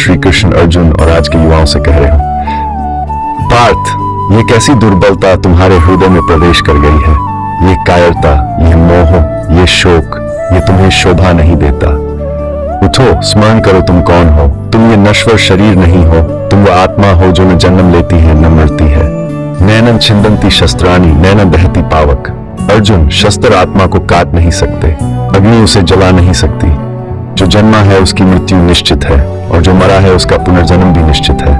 श्री कृष्ण अर्जुन और आज के युवाओं से कह रहे हो, पार्थ, ये कैसी दुर्बलता तुम्हारे हृदय में प्रवेश कर गई है। ये कायरता, ये मोह, ये शोक, ये तुम्हें शोभा नहीं देता। उठो, स्मरण करो तुम कौन हो। तुम ये नश्वर शरीर नहीं हो, तुम वो आत्मा हो जो न जन्म लेती है न मरती है। नैनन छिंदंती शस्त्राणी, नैनन दहती पावक। अर्जुन, शस्त्र आत्मा को काट नहीं सकते, अग्नि उसे जला नहीं सकती। जो जन्मा है उसकी मृत्यु निश्चित है और जो मरा है उसका पुनर्जन्म भी निश्चित है,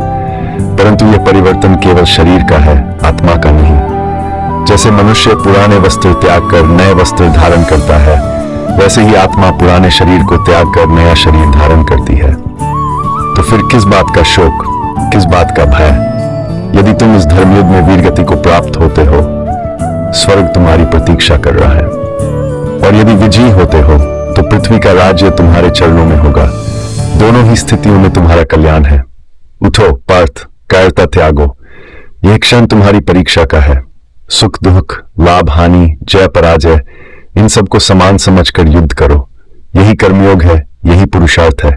परंतु यह परिवर्तन केवल शरीर का है, आत्मा का नहीं। जैसे मनुष्य पुराने वस्त्र त्याग कर नए वस्त्र धारण करता है, वैसे ही आत्मा पुराने शरीर को त्याग कर नया शरीर धारण करती है। तो फिर किस बात का शोक, किस बात का भय? यदि तुम इस धर्मयुद्ध में वीरगति को प्राप्त होते हो, स्वर्ग तुम्हारी प्रतीक्षा कर रहा है, और यदि विजयी होते हो तो पृथ्वी का राज्य तुम्हारे चरणों में होगा। दोनों ही स्थितियों में तुम्हारा कल्याण है। उठो पार्थ, कायरता त्यागो। यह क्षण तुम्हारी परीक्षा का है। सुख दुख, लाभ हानि, जय पराजय, इन सबको समान समझकर युद्ध करो। यही कर्मयोग है, यही पुरुषार्थ है।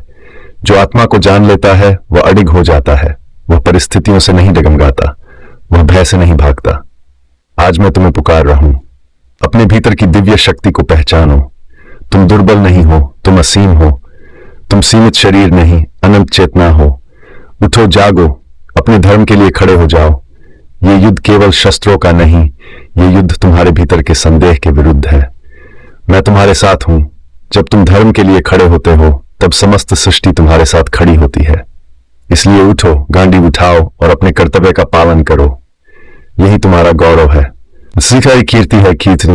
जो आत्मा को जान लेता है वह अडिग हो जाता है, वह परिस्थितियों से नहीं डगमगाता, वह भय से नहीं भागता। आज मैं तुम्हें पुकार रहा हूं, अपने भीतर की दिव्य शक्ति को पहचानो। तुम दुर्बल नहीं हो, तुम असीम हो। तुम सीमित शरीर नहीं, अनंत चेतना हो। उठो, जागो, अपने धर्म के लिए खड़े हो जाओ। ये युद्ध केवल शस्त्रों का नहीं, ये युद्ध तुम्हारे भीतर के संदेह के विरुद्ध है। मैं तुम्हारे साथ हूं। जब तुम धर्म के लिए खड़े होते हो तब समस्त सृष्टि तुम्हारे साथ खड़ी होती है। इसलिए उठो, गांडी उठाओ और अपने कर्तव्य का पालन करो। यही तुम्हारा गौरव है। सिखाई कीर्ति है, कीर्ति